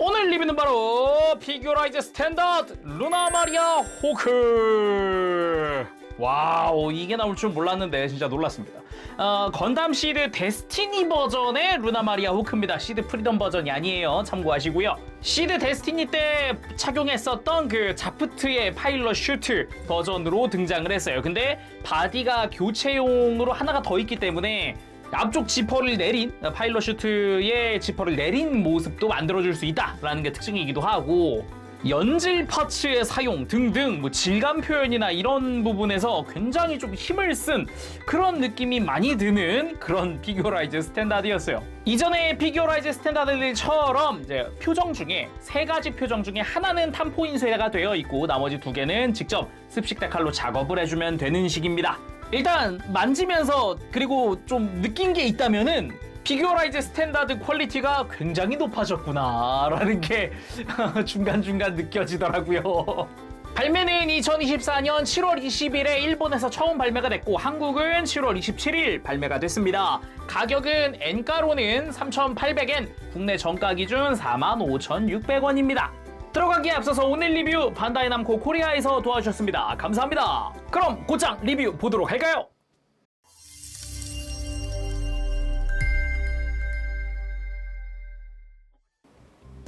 오늘 리뷰는 바로 피규어라이즈 스탠다드 루나 마리아 호크. 와우, 이게 나올 줄 몰랐는데 진짜 놀랐습니다. 건담 시드 데스티니 버전의 루나 마리아 호크입니다. 시드 프리덤 버전이 아니에요. 참고하시고요. 시드 데스티니 때 착용했었던 그 자프트의 파일럿 슈트 버전으로 등장을 했어요. 근데 바디가 교체용으로 하나가 더 있기 때문에 앞쪽 지퍼를 내린, 파일럿 슈트의 지퍼를 내린 모습도 만들어줄 수 있다라는 게 특징이기도 하고, 연질 파츠의 사용 등등 뭐 질감 표현이나 이런 부분에서 굉장히 좀 힘을 쓴 그런 느낌이 많이 드는 그런 피규어라이즈 스탠다드였어요. 이전의 피규어라이즈 스탠다드들처럼 이제 표정 중에 세 가지 표정 중에 하나는 탐포인쇄가 되어 있고 나머지 두 개는 직접 습식 데칼로 작업을 해주면 되는 식입니다. 일단 만지면서 그리고 좀 느낀 게 있다면은 피규어라이즈 스탠다드 퀄리티가 굉장히 높아졌구나 라는 게 중간중간 느껴지더라고요. 발매는 2024년 7월 20일에 일본에서 처음 발매가 됐고 한국은 7월 27일 발매가 됐습니다. 가격은 엔가로는 3,800엔, 국내 정가 기준 45,600원입니다. 들어가기에 앞서서 오늘 리뷰 반다이 남코 코리아에서 도와주셨습니다. 감사합니다. 그럼 곧장 리뷰 보도록 할까요?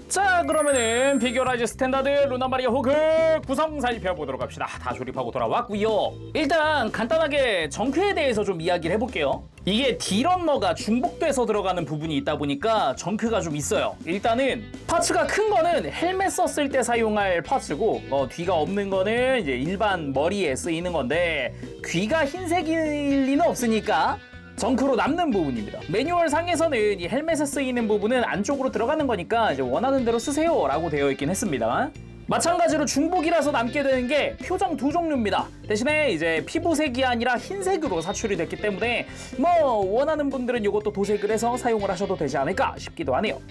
자, 그러면은 피규어라이즈 스탠다드 루나 마리아 호크 구성 살펴보도록 합시다. 다 조립하고 돌아왔고요. 일단 간단하게 정크에 대해서 좀 이야기를 해볼게요. 이게 D런너가 중복돼서 들어가는 부분이 있다 보니까 정크가 좀 있어요. 일단은 파츠가 큰 거는 헬멧 썼을 때 사용할 파츠고, 귀가 없는 거는 이제 일반 머리에 쓰이는 건데, 귀가 흰색일 리는 없으니까 정크로 남는 부분입니다. 매뉴얼 상에서는 이 헬멧에 쓰이는 부분은 안쪽으로 들어가는 거니까 이제 원하는 대로 쓰세요 라고 되어 있긴 했습니다. 마찬가지로 중복이라서 남게 되는 게 표정 두 종류입니다. 대신에 이제 피부색이 아니라 흰색으로 사출이 됐기 때문에 뭐 원하는 분들은 이것도 도색을 해서 사용을 하셔도 되지 않을까 싶기도 하네요.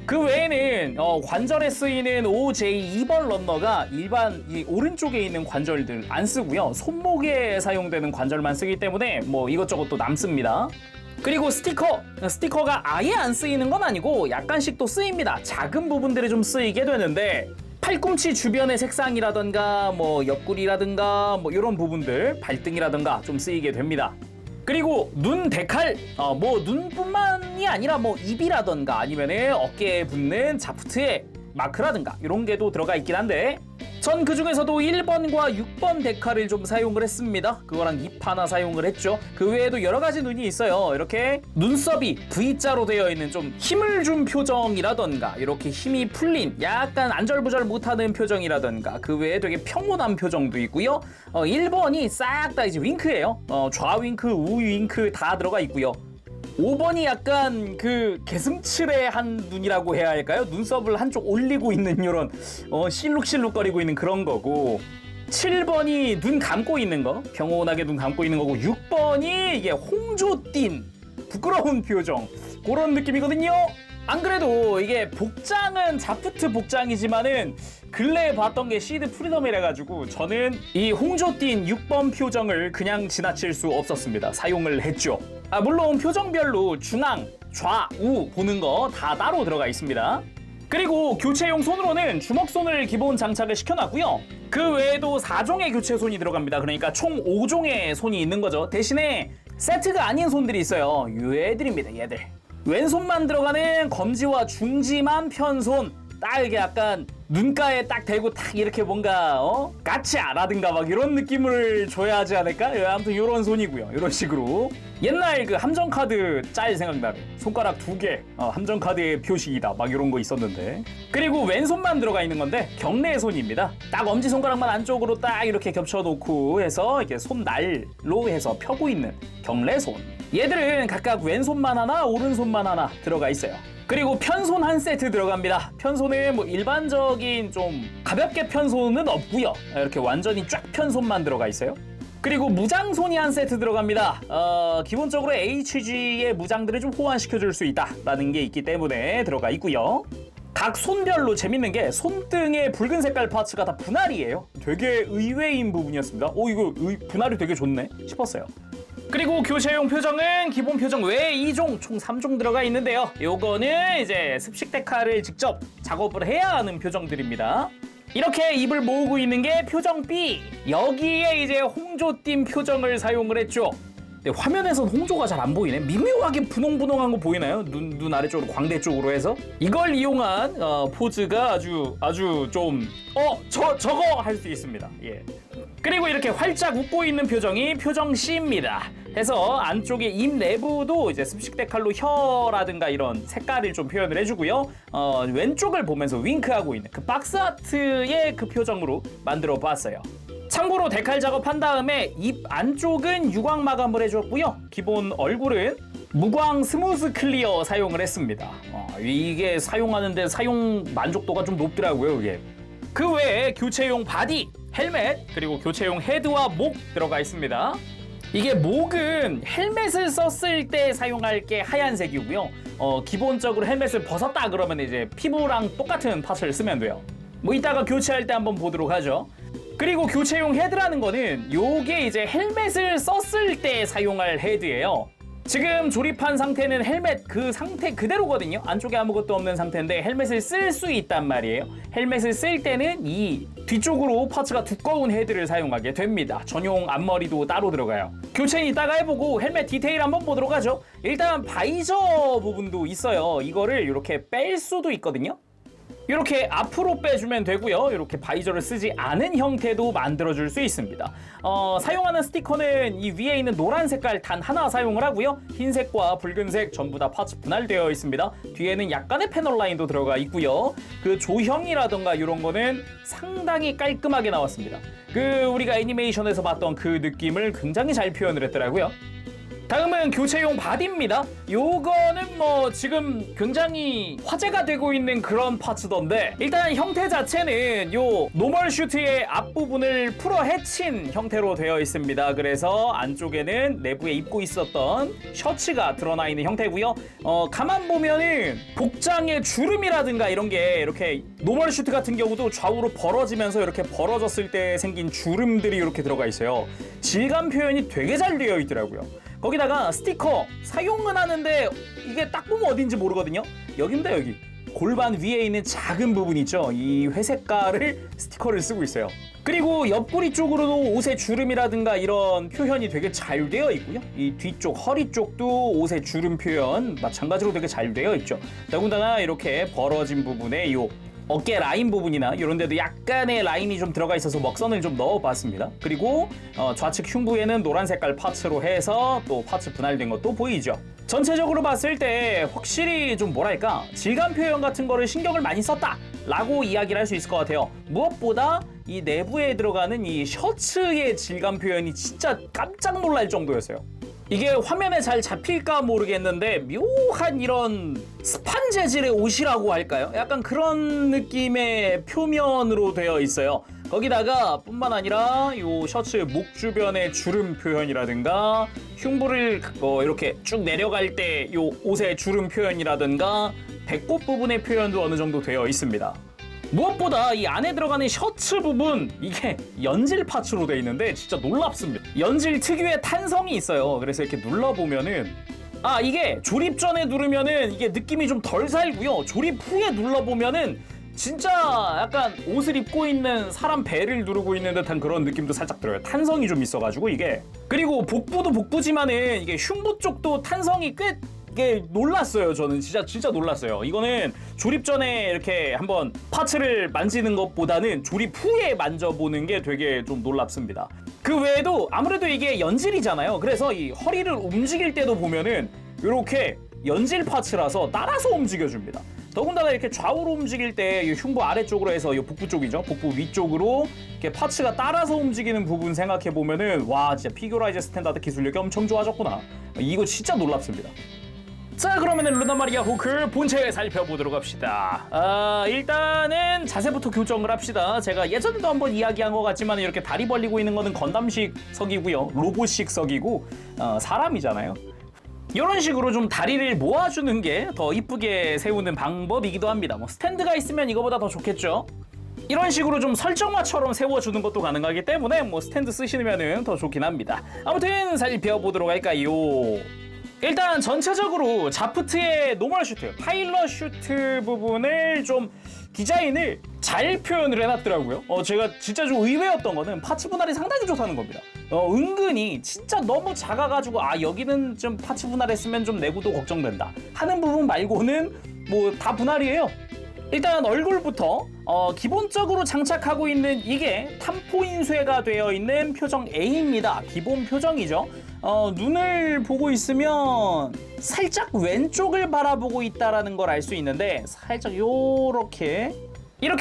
그 외에는 관절에 쓰이는 OJ2번 런너가 일반 이 오른쪽에 있는 관절들 안 쓰고요. 손목에 사용되는 관절만 쓰기 때문에 뭐 이것저것 또 남습니다. 그리고 스티커가 아예 안 쓰이는 건 아니고 약간씩 또 쓰입니다. 작은 부분들이 좀 쓰이게 되는데 팔꿈치 주변의 색상이라던가 뭐 옆구리라든가 뭐 이런 부분들, 발등이라든가 좀 쓰이게 됩니다. 그리고 눈 데칼, 뭐 눈뿐만이 아니라 뭐 입이라던가 아니면은 어깨에 붙는 자프트의 마크라든가 이런 게도 들어가 있긴 한데, 전 그 중에서도 1번과 6번 데칼을 좀 사용을 했습니다. 그거랑 입 하나 사용을 했죠. 그 외에도 여러 가지 눈이 있어요. 이렇게 눈썹이 V자로 되어 있는 좀 힘을 준 표정이라던가, 이렇게 힘이 풀린 약간 안절부절 못하는 표정이라던가, 그 외에 되게 평온한 표정도 있고요. 1번이 싹 다 이제 윙크예요. 좌 윙크, 우 윙크 다 들어가 있고요. 5번이 약간 그 개슴츠레 한 눈이라고 해야 할까요? 눈썹을 한쪽 올리고 있는 이런 실룩실룩거리고 있는 그런 거고, 7번이 눈 감고 있는 거, 평온하게 눈 감고 있는 거고, 6번이 이게 홍조띤 부끄러운 표정, 그런 느낌이거든요. 안 그래도 이게 복장은 자프트 복장이지만은 근래에 봤던 게 시드 프리덤이라 가지고 저는 이 홍조띤 6번 표정을 그냥 지나칠 수 없었습니다. 사용을 했죠. 물론 표정별로 중앙, 좌, 우 보는 거 다 따로 들어가 있습니다. 그리고 교체용 손으로는 주먹손을 기본 장착을 시켜놨고요. 그 외에도 4종의 교체손이 들어갑니다. 그러니까 총 5종의 손이 있는 거죠. 대신에 세트가 아닌 손들이 있어요. 요 애들입니다, 얘들. 왼손만 들어가는 검지와 중지만 편손, 딱 이게 약간 눈가에 딱 대고 딱 이렇게 뭔가 까치아라든가 막 이런 느낌을 줘야 하지 않을까? 아무튼 요런 손이고요. 이런 식으로 옛날 그 함정카드 짤 생각나네. 손가락 2개 함정카드의 표식이다 막 이런 거 있었는데. 그리고 왼손만 들어가 있는 건데 경례손입니다. 딱 엄지손가락만 안쪽으로 딱 이렇게 겹쳐놓고 해서 이렇게 손날로 해서 펴고 있는 경례손. 얘들은 각각 왼손만 하나 오른손만 하나 들어가 있어요. 그리고 편손 한 세트 들어갑니다. 편손은 뭐 일반적인 좀 가볍게 편손은 없고요. 이렇게 완전히 쫙 편손만 들어가 있어요. 그리고 무장손이 한 세트 들어갑니다. 기본적으로 HG의 무장들을 좀 호환시켜줄 수 있다라는 게 있기 때문에 들어가 있고요. 각 손별로 재밌는 게 손등의 붉은 색깔 파츠가 다 분할이에요. 되게 의외인 부분이었습니다. 이거 분할이 되게 좋네 싶었어요. 그리고 교체용 표정은 기본 표정 외에 2종, 총 3종 들어가 있는데요. 요거는 이제 습식 데카를 직접 작업을 해야 하는 표정들입니다. 이렇게 입을 모으고 있는 게 표정 B. 여기에 이제 홍조띤 표정을 사용을 했죠. 근데 화면에선 홍조가 잘 안 보이네. 미묘하게 분홍분홍한 거 보이나요? 눈 아래쪽으로 광대 쪽으로 해서 이걸 이용한 포즈가 아주 좀 저거 할 수 있습니다. 예. 그리고 이렇게 활짝 웃고 있는 표정이 표정 C입니다. 해서 안쪽에 입 내부도 이제 습식 데칼로 혀라든가 이런 색깔을 좀 표현을 해주고요. 왼쪽을 보면서 윙크하고 있는 그 박스 아트의 그 표정으로 만들어 봤어요. 참고로 데칼 작업한 다음에 입 안쪽은 유광 마감을 해줬고요. 기본 얼굴은 무광 스무스 클리어 사용을 했습니다. 이게 사용하는데 사용 만족도가 좀 높더라고요. 이게. 그 외에 교체용 바디, 헬멧, 그리고 교체용 헤드와 목 들어가 있습니다. 이게 목은 헬멧을 썼을 때 사용할 게 하얀색이고요. 기본적으로 헬멧을 벗었다 그러면 이제 피부랑 똑같은 팟을 쓰면 돼요. 뭐 이따가 교체할 때 한번 보도록 하죠. 그리고 교체용 헤드라는 거는 요게 이제 헬멧을 썼을 때 사용할 헤드예요. 지금 조립한 상태는 헬멧 그 상태 그대로거든요. 안쪽에 아무것도 없는 상태인데 헬멧을 쓸 수 있단 말이에요. 헬멧을 쓸 때는 이 뒤쪽으로 파츠가 두꺼운 헤드를 사용하게 됩니다. 전용 앞머리도 따로 들어가요. 교체는 이따가 해보고 헬멧 디테일 한번 보도록 하죠. 일단 바이저 부분도 있어요. 이거를 이렇게 뺄 수도 있거든요. 이렇게 앞으로 빼주면 되고요. 이렇게 바이저를 쓰지 않은 형태도 만들어줄 수 있습니다. 사용하는 스티커는 이 위에 있는 노란 색깔 단 하나 사용을 하고요. 흰색과 붉은색 전부 다 파츠 분할되어 있습니다. 뒤에는 약간의 패널 라인도 들어가 있고요. 그 조형이라던가 이런 거는 상당히 깔끔하게 나왔습니다. 우리가 애니메이션에서 봤던 그 느낌을 굉장히 잘 표현을 했더라고요. 다음은 교체용 바디입니다. 요거는 뭐 지금 굉장히 화제가 되고 있는 그런 파츠던데 일단 형태 자체는 요 노멀 슈트의 앞부분을 풀어 헤친 형태로 되어 있습니다. 그래서 안쪽에는 내부에 입고 있었던 셔츠가 드러나 있는 형태고요. 가만 보면은 복장의 주름이라든가 이런 게 이렇게 노멀 슈트 같은 경우도 좌우로 벌어지면서 이렇게 벌어졌을 때 생긴 주름들이 이렇게 들어가 있어요. 질감 표현이 되게 잘 되어 있더라고요. 거기다가 스티커 사용은 하는데 이게 딱 보면 어딘지 모르거든요. 여기입니다. 여기 골반 위에 있는 작은 부분 있죠. 이 회색깔을 스티커를 쓰고 있어요. 그리고 옆구리 쪽으로도 옷의 주름이라든가 이런 표현이 되게 잘 되어 있고요. 이 뒤쪽 허리 쪽도 옷의 주름 표현 마찬가지로 되게 잘 되어 있죠. 더군다나 이렇게 벌어진 부분에 이 어깨 라인 부분이나 이런 데도 약간의 라인이 좀 들어가 있어서 먹선을 좀 넣어봤습니다. 그리고 좌측 흉부에는 노란 색깔 파츠로 해서 또 파츠 분할된 것도 보이죠. 전체적으로 봤을 때 확실히 좀 뭐랄까 질감 표현 같은 거를 신경을 많이 썼다 라고 이야기를 할 수 있을 것 같아요. 무엇보다 이 내부에 들어가는 이 셔츠의 질감 표현이 진짜 깜짝 놀랄 정도였어요. 이게 화면에 잘 잡힐까 모르겠는데 묘한 이런 스판 재질의 옷이라고 할까요? 약간 그런 느낌의 표면으로 되어 있어요. 거기다가 뿐만 아니라 이 셔츠 목 주변의 주름 표현이라든가 흉부를 이렇게 쭉 내려갈 때 이 옷의 주름 표현이라든가 배꼽 부분의 표현도 어느 정도 되어 있습니다. 무엇보다 이 안에 들어가는 셔츠 부분 이게 연질 파츠로 되어 있는데 진짜 놀랍습니다. 연질 특유의 탄성이 있어요. 그래서 이렇게 눌러보면은 이게 조립 전에 누르면은 이게 느낌이 좀 덜 살고요. 조립 후에 눌러보면은 진짜 약간 옷을 입고 있는 사람 배를 누르고 있는 듯한 그런 느낌도 살짝 들어요. 탄성이 좀 있어가지고 이게. 그리고 복부도 복부지만은 이게 흉부 쪽도 탄성이 꽤 이게 놀랐어요. 저는 진짜 놀랐어요. 이거는 조립 전에 이렇게 한번 파츠를 만지는 것보다는 조립 후에 만져보는 게 되게 좀 놀랍습니다. 그 외에도 아무래도 이게 연질이잖아요. 그래서 이 허리를 움직일 때도 보면은 이렇게 연질 파츠라서 따라서 움직여줍니다. 더군다나 이렇게 좌우로 움직일 때 이 흉부 아래쪽으로 해서 이 복부 쪽이죠. 복부 위쪽으로 이렇게 파츠가 따라서 움직이는 부분 생각해 보면은 와 진짜 피규어라이즈 스탠다드 기술력이 엄청 좋아졌구나. 이거 진짜 놀랍습니다. 자 그러면은 루나 마리아 호크 본체 살펴보도록 합시다. 일단은 자세부터 교정을 합시다. 제가 예전에도 한번 이야기한 것 같지만 이렇게 다리 벌리고 있는 거는 건담식 석이고요. 로봇식 석이고 사람이잖아요. 이런 식으로 좀 다리를 모아주는 게 더 이쁘게 세우는 방법이기도 합니다. 뭐 스탠드가 있으면 이거보다 더 좋겠죠. 이런 식으로 좀 설정화처럼 세워주는 것도 가능하기 때문에 뭐 스탠드 쓰시면은 더 좋긴 합니다. 아무튼 살펴보도록 할까요? 일단 전체적으로 자프트의 노멀 슈트, 파일럿 슈트 부분을 좀 디자인을 잘 표현을 해놨더라고요. 제가 진짜 좀 의외였던 거는 파츠 분할이 상당히 좋다는 겁니다. 은근히 진짜 너무 작아가지고 여기는 좀 파츠 분할했으면 좀 내구도 걱정된다 하는 부분 말고는 뭐 다 분할이에요. 일단 얼굴부터 기본적으로 장착하고 있는 이게 탐포인쇄가 되어 있는 표정 A입니다. 기본 표정이죠. 눈을 보고 있으면 살짝 왼쪽을 바라보고 있다라는 걸 알 수 있는데 살짝 이렇게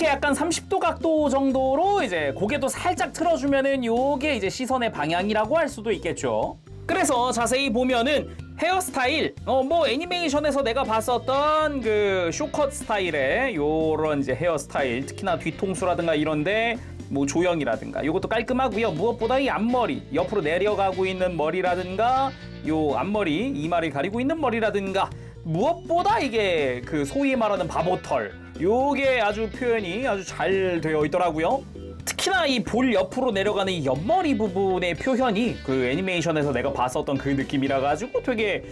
약간 30도 각도 정도로 이제 고개도 살짝 틀어주면은 요게 이제 시선의 방향이라고 할 수도 있겠죠. 그래서 자세히 보면은 헤어스타일, 뭐 애니메이션에서 내가 봤었던 그 쇼컷 스타일의 요런 이제 헤어스타일, 특히나 뒤통수라든가 이런데 뭐 조형이라든가 요것도 깔끔하고요. 무엇보다 이 앞머리, 옆으로 내려가고 있는 머리라든가 요 앞머리, 이마를 가리고 있는 머리라든가 무엇보다 이게 그 소위 말하는 바보털, 요게 아주 표현이 아주 잘 되어 있더라고요. 특히나 이 볼 옆으로 내려가는 이 옆머리 부분의 표현이 그 애니메이션에서 내가 봤었던 그 느낌이라 가지고 되게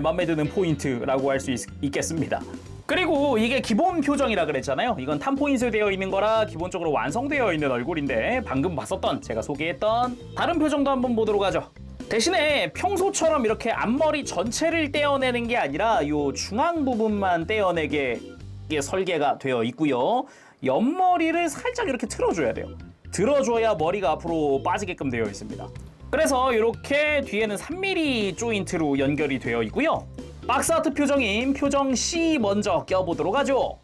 맘에 드는 포인트라고 할 수 있겠습니다. 그리고 이게 기본 표정이라 그랬잖아요. 이건 탐포인쇄 되어 있는 거라 기본적으로 완성되어 있는 얼굴인데 방금 봤었던 제가 소개했던 다른 표정도 한번 보도록 하죠. 대신에 평소처럼 이렇게 앞머리 전체를 떼어내는 게 아니라 요 중앙 부분만 떼어내게 설계가 되어 있고요. 옆머리를 살짝 이렇게 틀어줘야 돼요. 들어줘야 머리가 앞으로 빠지게끔 되어 있습니다. 그래서 이렇게 뒤에는 3mm 조인트로 연결이 되어 있고요. 박스아트 표정인 표정 C 먼저 껴보도록 하죠.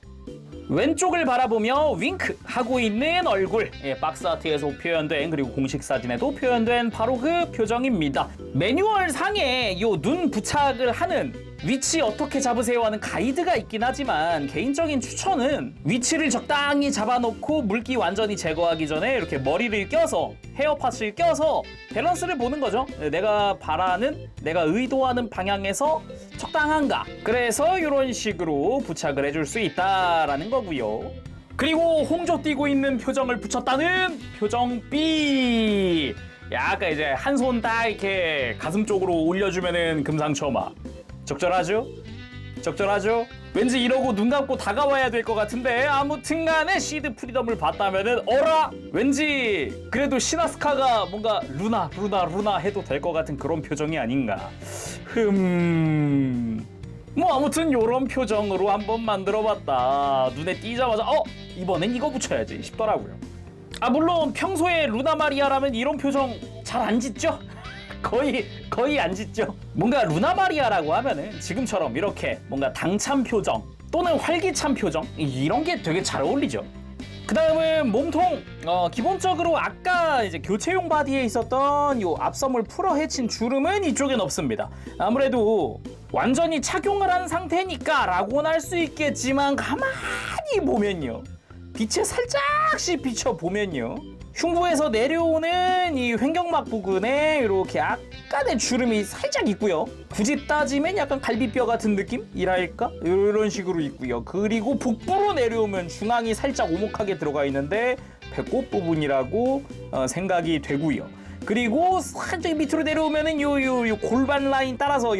왼쪽을 바라보며 윙크 하고 있는 얼굴, 박스아트에서 표현된 그리고 공식 사진에도 표현된 바로 그 표정입니다. 매뉴얼 상에 요 눈 부착을 하는 위치 어떻게 잡으세요 하는 가이드가 있긴 하지만 개인적인 추천은 위치를 적당히 잡아놓고 물기 완전히 제거하기 전에 이렇게 머리를 껴서 헤어팟을 껴서 밸런스를 보는 거죠. 내가 바라는, 내가 의도하는 방향에서 적당한가. 그래서 이런 식으로 부착을 해줄 수 있다라는 거고요. 그리고 홍조 띄고 있는 표정을 붙였다는 표정 B. 약간 이제 한 손 딱 이렇게 가슴 쪽으로 올려주면은 금상첨화. 적절하죠? 적절하죠? 왠지 이러고 눈 감고 다가와야 될 것 같은데 아무튼 간에 시드 프리덤을 봤다면은 어라? 왠지 그래도 시나스카가 뭔가 루나 해도 될 것 같은 그런 표정이 아닌가. 뭐 아무튼 요런 표정으로 한번 만들어봤다. 눈에 띄자마자 이번엔 이거 붙여야지 싶더라고요. 물론 평소에 루나 마리아라면 이런 표정 잘 안 짓죠? 거의 안 짓죠. 뭔가 루나 마리아라고 하면은 지금처럼 이렇게 뭔가 당찬 표정 또는 활기찬 표정 이런 게 되게 잘 어울리죠. 그 다음은 몸통. 기본적으로 아까 이제 교체용 바디에 있었던 요 앞섬을 풀어 헤친 주름은 이쪽엔 없습니다. 아무래도 완전히 착용을 한 상태니까 라고는 할 수 있겠지만 가만히 보면요, 빛에 살짝씩 비춰보면요, 흉부에서 내려오는 이 횡격막 부근에 이렇게 약간의 주름이 살짝 있고요. 굳이 따지면 약간 갈비뼈 같은 느낌이랄까? 이런 식으로 있고요. 그리고 복부로 내려오면 중앙이 살짝 오목하게 들어가 있는데 배꼽 부분이라고 생각이 되고요. 그리고 살짝 밑으로 내려오면은 요 골반 라인 따라서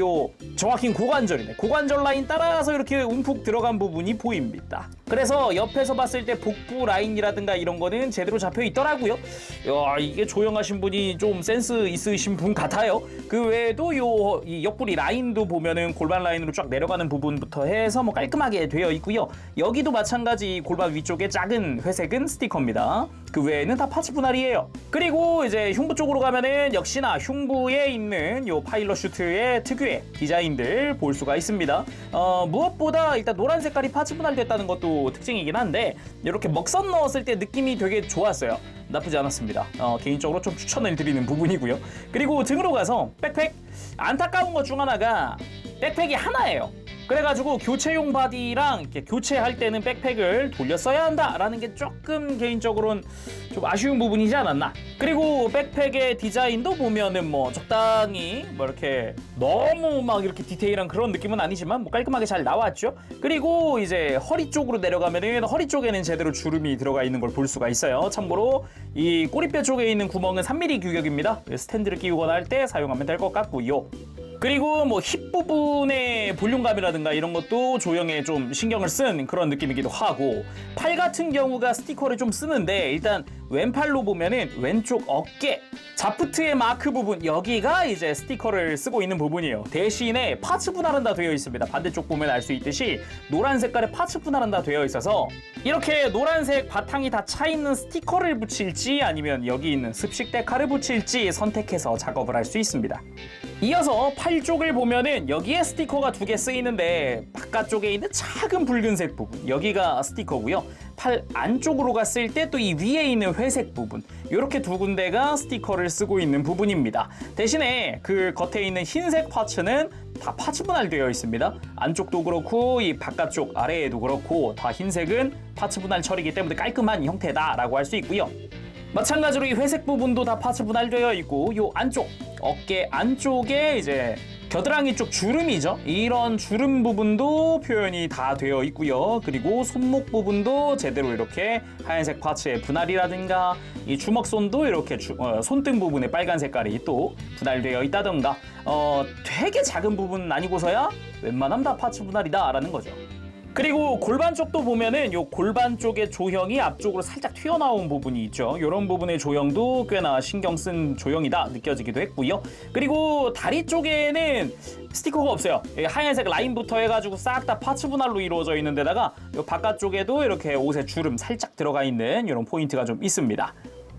정확히 고관절이네. 고관절 라인 따라서 이렇게 움푹 들어간 부분이 보입니다. 그래서 옆에서 봤을 때 복부 라인이라든가 이런 거는 제대로 잡혀 있더라고요. 이게 조형하신 분이 좀 센스 있으신 분 같아요. 그 외에도 이 옆구리 라인도 보면은 골반 라인으로 쫙 내려가는 부분부터 해서 뭐 깔끔하게 되어 있고요. 여기도 마찬가지 골반 위쪽에 작은 회색은 스티커입니다. 그 외에는 다 파츠 분할이에요. 그리고 이제 흉부 쪽으로 가면은 역시나 흉부에 있는 요 파일럿 슈트의 특유의 디자인들 볼 수가 있습니다. 무엇보다 일단 노란 색깔이 파츠 분할됐다는 것도 특징이긴 한데 이렇게 먹선 넣었을 때 느낌이 되게 좋았어요. 나쁘지 않았습니다. 개인적으로 좀 추천을 드리는 부분이고요. 그리고 등으로 가서 백팩. 안타까운 것 중 하나가 백팩이 하나예요. 그래가지고 교체용 바디랑 이렇게 교체할 때는 백팩을 돌려 써야 한다라는 게 조금 개인적으로는 좀 아쉬운 부분이지 않았나. 그리고 백팩의 디자인도 보면은 뭐 적당히 뭐 이렇게 너무 막 이렇게 디테일한 그런 느낌은 아니지만 뭐 깔끔하게 잘 나왔죠. 그리고 이제 허리 쪽으로 내려가면은 허리 쪽에는 제대로 주름이 들어가 있는 걸 볼 수가 있어요. 참고로 이 꼬리뼈 쪽에 있는 구멍은 3mm 규격입니다. 스탠드를 끼우거나 할 때 사용하면 될 것 같고요. 그리고 뭐 힙 부분의 볼륨감이라든가 이런 것도 조형에 좀 신경을 쓴 그런 느낌이기도 하고, 팔 같은 경우가 스티커를 좀 쓰는데 일단 왼팔로 보면은 왼쪽 어깨 자프트의 마크 부분 여기가 이제 스티커를 쓰고 있는 부분이에요. 대신에 파츠 분할은 다 되어 있습니다. 반대쪽 보면 알 수 있듯이 노란 색깔의 파츠 분할은 다 되어 있어서 이렇게 노란색 바탕이 다 차 있는 스티커를 붙일지 아니면 여기 있는 습식 데카를 붙일지 선택해서 작업을 할 수 있습니다. 이어서 팔 쪽을 보면은 여기에 스티커가 2개 쓰이는데 바깥쪽에 있는 작은 붉은색 부분 여기가 스티커고요. 팔 안쪽으로 갔을 때 또 이 위에 있는 회색 부분 이렇게 2군데가 스티커를 쓰고 있는 부분입니다. 대신에 그 겉에 있는 흰색 파츠는 다 파츠 분할되어 있습니다. 안쪽도 그렇고 이 바깥쪽 아래에도 그렇고 다 흰색은 파츠 분할 처리이기 때문에 깔끔한 형태다라고 할 수 있고요. 마찬가지로 이 회색 부분도 다 파츠 분할되어 있고 요 안쪽 어깨 안쪽에 이제 겨드랑이 쪽 주름이죠. 이런 주름 부분도 표현이 다 되어 있고요. 그리고 손목 부분도 제대로 이렇게 하얀색 파츠의 분할이라든가 이 주먹손도 이렇게 손등 부분에 빨간 색깔이 또 분할되어 있다던가 되게 작은 부분은 아니고서야 웬만하면 다 파츠 분할이다 라는 거죠. 그리고 골반 쪽도 보면은 요 골반 쪽의 조형이 앞쪽으로 살짝 튀어나온 부분이 있죠. 이런 부분의 조형도 꽤나 신경 쓴 조형이다 느껴지기도 했고요. 그리고 다리 쪽에는 스티커가 없어요. 하얀색 라인부터 해가지고 싹 다 파츠 분할로 이루어져 있는 데다가 요 바깥쪽에도 이렇게 옷에 주름 살짝 들어가 있는 이런 포인트가 좀 있습니다.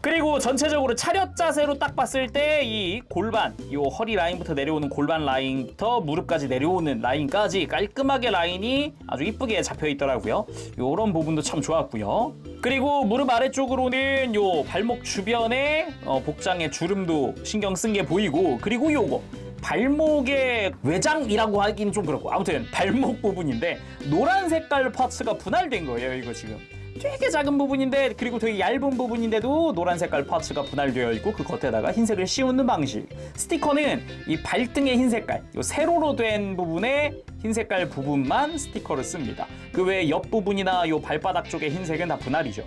그리고 전체적으로 차렷 자세로 딱 봤을 때 이 골반, 이 허리 라인부터 내려오는 골반 라인부터 무릎까지 내려오는 라인까지 깔끔하게 라인이 아주 이쁘게 잡혀 있더라고요. 이런 부분도 참 좋았고요. 그리고 무릎 아래쪽으로는 요 발목 주변에 복장의 주름도 신경 쓴 게 보이고, 그리고 요거 발목의 외장이라고 하긴 좀 그렇고 아무튼 발목 부분인데 노란 색깔 파츠가 분할된 거예요. 이거 지금 되게 작은 부분인데, 그리고 되게 얇은 부분인데도 노란 색깔 파츠가 분할되어 있고 그 겉에다가 흰색을 씌우는 방식. 스티커는 이 발등의 흰 색깔, 이 세로로 된 부분에 흰 색깔 부분만 스티커를 씁니다. 그 외에 옆 부분이나 이 발바닥 쪽의 흰색은 다 분할이죠.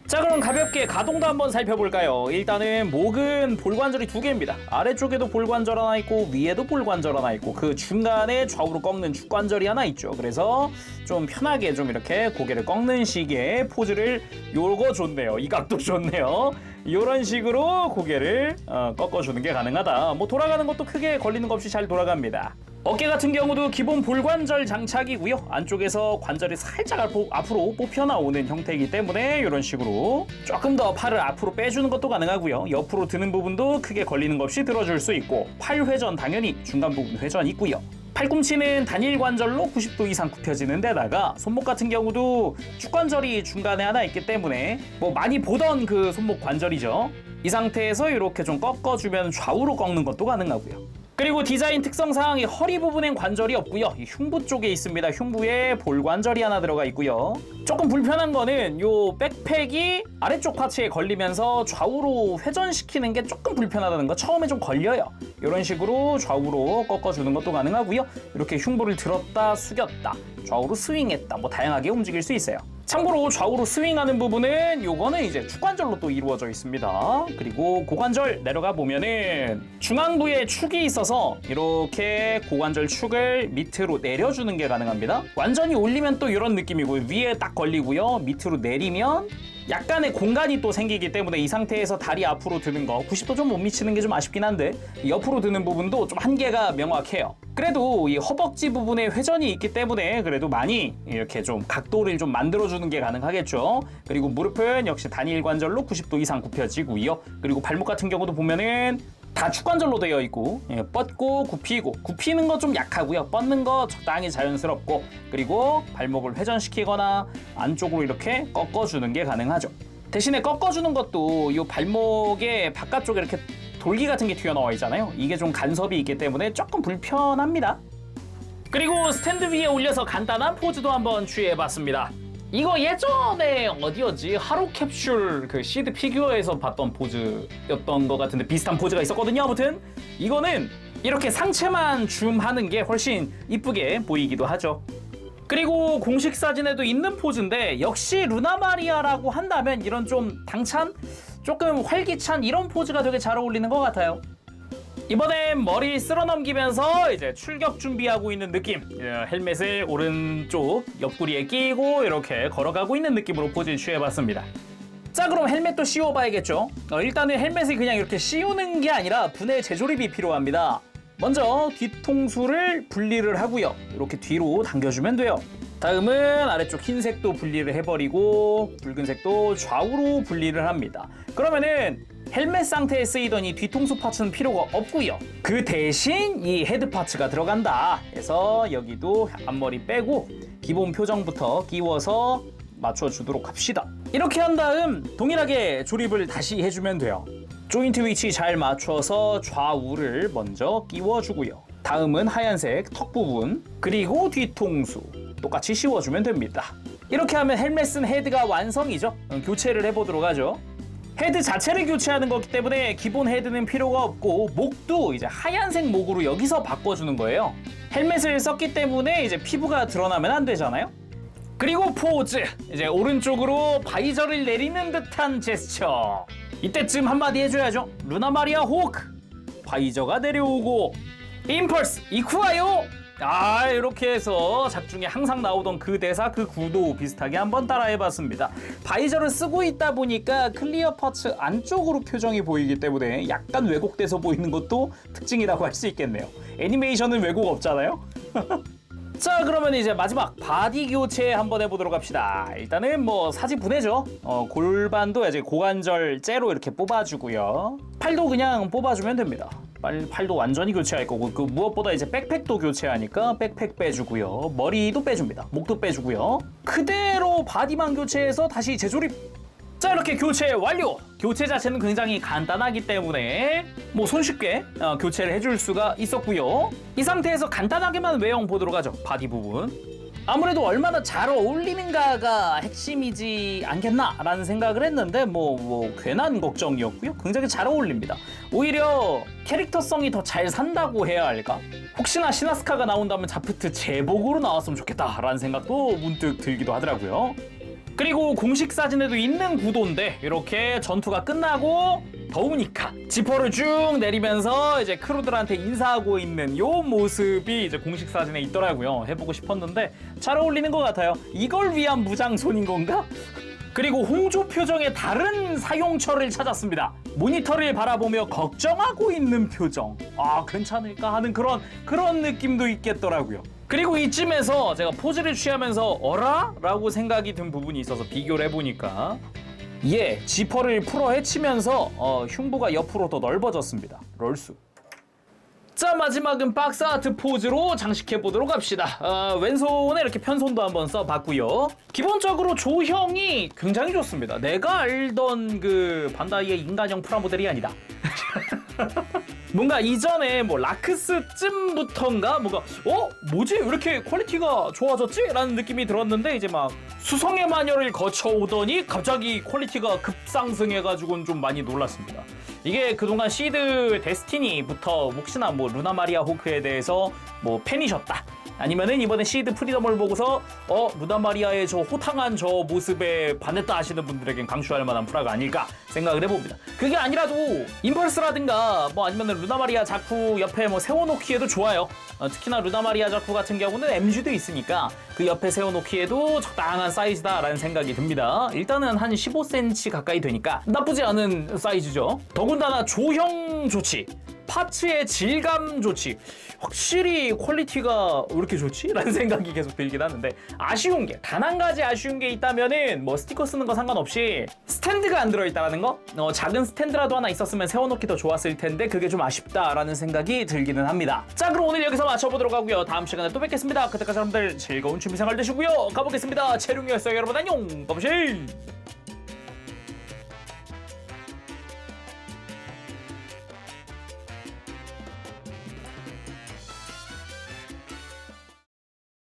자, 그럼 가볍게 가동도 한번 살펴볼까요? 일단은 목은 볼관절이 2개입니다. 아래쪽에도 볼관절 하나 있고 위에도 볼관절 하나 있고 그 중간에 좌우로 꺾는 축관절이 하나 있죠. 그래서 좀 편하게 좀 이렇게 고개를 꺾는 식의 포즈를, 요거 좋네요. 이 각도 좋네요. 이런 식으로 고개를 꺾어주는 게 가능하다. 뭐 돌아가는 것도 크게 걸리는 거 없이 잘 돌아갑니다. 어깨 같은 경우도 기본 볼관절 장착이고요. 안쪽에서 관절이 살짝 앞으로 뽑혀 나오는 형태이기 때문에 이런 식으로 조금 더 팔을 앞으로 빼주는 것도 가능하고요. 옆으로 드는 부분도 크게 걸리는 것 없이 들어줄 수 있고, 팔 회전 당연히 중간 부분 회전 있고요. 팔꿈치는 단일 관절로 90도 이상 굽혀지는 데다가 손목 같은 경우도 축관절이 중간에 하나 있기 때문에 뭐 많이 보던 그 손목 관절이죠. 이 상태에서 이렇게 좀 꺾어주면 좌우로 꺾는 것도 가능하고요. 그리고 디자인 특성상 이 허리 부분엔 관절이 없고요. 이 흉부 쪽에 있습니다. 흉부에 볼관절이 하나 들어가 있고요. 조금 불편한 거는 요 백팩이 아래쪽 파츠에 걸리면서 좌우로 회전시키는 게 조금 불편하다는 거. 처음에 좀 걸려요. 이런 식으로 좌우로 꺾어주는 것도 가능하고요. 이렇게 흉부를 들었다 숙였다, 좌우로 스윙했다, 뭐 다양하게 움직일 수 있어요. 참고로 좌우로 스윙하는 부분은 요거는 이제 축관절로 또 이루어져 있습니다. 그리고 고관절 내려가 보면은 중앙부에 축이 있어서 이렇게 고관절 축을 밑으로 내려주는 게 가능합니다. 완전히 올리면 또 이런 느낌이고 위에 딱 걸리고요. 밑으로 내리면 약간의 공간이 또 생기기 때문에 이 상태에서 다리 앞으로 드는 거 90도 좀 못 미치는 게 좀 아쉽긴 한데 옆으로 드는 부분도 좀 한계가 명확해요. 그래도 이 허벅지 부분에 회전이 있기 때문에 그래도 많이 이렇게 좀 각도를 좀 만들어주는 게 가능하겠죠. 그리고 무릎은 역시 단일 관절로 90도 이상 굽혀지고요. 그리고 발목 같은 경우도 보면은 다 축관절로 되어 있고 뻗고 굽히고, 굽히는 거 좀 약하고요. 뻗는 거 적당히 자연스럽고, 그리고 발목을 회전시키거나 안쪽으로 이렇게 꺾어주는 게 가능하죠. 대신에 꺾어주는 것도 이 발목의 바깥쪽에 이렇게 돌기 같은 게 튀어나와 있잖아요. 이게 좀 간섭이 있기 때문에 조금 불편합니다. 그리고 스탠드 위에 올려서 간단한 포즈도 한번 취해봤습니다. 이거 예전에 어디였지? 하루 캡슐 그 시드 피규어에서 봤던 포즈였던 것 같은데 비슷한 포즈가 있었거든요. 아무튼 이거는 이렇게 상체만 줌하는 게 훨씬 이쁘게 보이기도 하죠. 그리고 공식 사진에도 있는 포즈인데 역시 루나 마리아라고 한다면 이런 좀 당찬? 조금 활기찬 이런 포즈가 되게 잘 어울리는 것 같아요. 이번엔 머리 쓸어넘기면서 이제 출격 준비하고 있는 느낌. 헬멧을 오른쪽 옆구리에 끼고 이렇게 걸어가고 있는 느낌으로 포즈를 취해봤습니다. 자, 그럼 헬멧도 씌워봐야겠죠. 일단은 헬멧을 그냥 이렇게 씌우는 게 아니라 분해 재조립이 필요합니다. 먼저 뒤통수를 분리를 하고요. 이렇게 뒤로 당겨주면 돼요. 다음은 아래쪽 흰색도 분리를 해버리고 붉은색도 좌우로 분리를 합니다. 그러면은 헬멧 상태에 쓰이던 이 뒤통수 파츠는 필요가 없고요. 그 대신 이 헤드 파츠가 들어간다 해서 여기도 앞머리 빼고 기본 표정부터 끼워서 맞춰주도록 합시다. 이렇게 한 다음 동일하게 조립을 다시 해주면 돼요. 조인트 위치 잘 맞춰서 좌우를 먼저 끼워주고요. 다음은 하얀색 턱 부분 그리고 뒤통수 똑같이 씌워주면 됩니다. 이렇게 하면 헬멧은 헤드가 완성이죠. 교체를 해보도록 하죠. 헤드 자체를 교체하는 거기 때문에 기본 헤드는 필요가 없고 목도 이제 하얀색 목으로 여기서 바꿔주는 거예요. 헬멧을 썼기 때문에 이제 피부가 드러나면 안 되잖아요. 그리고 포즈, 이제 오른쪽으로 바이저를 내리는 듯한 제스처. 이때쯤 한마디 해줘야죠. 루나 마리아 호크, 바이저가 내려오고 임펄스 이쿠와요. 이렇게 해서 작중에 항상 나오던 그 대사 그 구도 비슷하게 한번 따라해봤습니다. 바이저를 쓰고 있다 보니까 클리어 파츠 안쪽으로 표정이 보이기 때문에 약간 왜곡돼서 보이는 것도 특징이라고 할 수 있겠네요. 애니메이션은 왜곡 없잖아요. 자, 그러면 이제 마지막 바디 교체 한번 해보도록 합시다. 일단은 뭐 사지 분해죠. 골반도 이제 고관절 째로 이렇게 뽑아주고요. 팔도 그냥 뽑아주면 됩니다. 팔도 완전히 교체할 거고 그 무엇보다 이제 백팩도 교체하니까 백팩 빼주고요. 머리도 빼줍니다. 목도 빼주고요. 그대로 바디만 교체해서 다시 재조립. 자, 이렇게 교체 완료! 교체 자체는 굉장히 간단하기 때문에 뭐 손쉽게 교체를 해줄 수가 있었고요. 이 상태에서 간단하게만 외형 보도록 하죠. 바디 부분. 아무래도 얼마나 잘 어울리는가가 핵심이지 않겠나라는 생각을 했는데 뭐 괜한 걱정이었고요. 굉장히 잘 어울립니다. 오히려 캐릭터성이 더 잘 산다고 해야 할까? 혹시나 시나스카가 나온다면 자프트 제복으로 나왔으면 좋겠다라는 생각도 문득 들기도 하더라고요. 그리고 공식 사진에도 있는 구도인데 이렇게 전투가 끝나고 더우니까 지퍼를 쭉 내리면서 이제 크루들한테 인사하고 있는 요 모습이 이제 공식 사진에 있더라고요. 해보고 싶었는데 잘 어울리는 것 같아요. 이걸 위한 무장손인 건가? 그리고 홍조 표정의 다른 사용처를 찾았습니다. 모니터를 바라보며 걱정하고 있는 표정. 괜찮을까 하는 그런 느낌도 있겠더라고요. 그리고 이쯤에서 제가 포즈를 취하면서 어라? 라고 생각이 든 부분이 있어서 비교를 해보니까 지퍼를 풀어 헤치면서 흉부가 옆으로 더 넓어졌습니다. 럴수. 자, 마지막은 박스 아트 포즈로 장식해보도록 합시다. 왼손에 이렇게 편손도 한번 써봤고요. 기본적으로 조형이 굉장히 좋습니다. 내가 알던 그 반다이의 인간형 프라모델이 아니다. 뭔가 이전에 뭐 라크스쯤부터인가 뭔가 뭐지? 왜 이렇게 퀄리티가 좋아졌지? 라는 느낌이 들었는데 이제 막 수성의 마녀를 거쳐오더니 갑자기 퀄리티가 급상승해가지고는 좀 많이 놀랐습니다. 이게 그동안 시드 데스티니부터 혹시나 뭐 루나 마리아 호크에 대해서 뭐 팬이셨다. 아니면은 이번에 시드 프리덤을 보고서 루나 마리아의 저 호탕한 저 모습에 반했다 하시는 분들에겐 강추할 만한 프라가 아닐까 생각을 해봅니다. 그게 아니라도 임펄스라든가 뭐 아니면은 루나 마리아 자쿠 옆에 뭐 세워놓기에도 좋아요. 특히나 루나 마리아 자쿠 같은 경우는 MG도 있으니까 그 옆에 세워놓기에도 적당한 사이즈다라는 생각이 듭니다. 일단은 한 15cm 가까이 되니까 나쁘지 않은 사이즈죠. 더군다나 조형 좋지. 파츠의 질감 좋지. 확실히 퀄리티가 왜 이렇게 좋지? 라는 생각이 계속 들긴 하는데 아쉬운 게 단 한 가지 아쉬운 게 있다면은 뭐 스티커 쓰는 거 상관없이 스탠드가 안 들어있다라는 거? 작은 스탠드라도 하나 있었으면 세워놓기 더 좋았을 텐데 그게 좀 아쉽다라는 생각이 들기는 합니다. 자, 그럼 오늘 여기서 마쳐보도록 하고요. 다음 시간에 또 뵙겠습니다. 그때까지 여러분들 즐거운 취미생활 되시고요. 가보겠습니다. 채룡이었어요. 여러분 안녕. 가보실.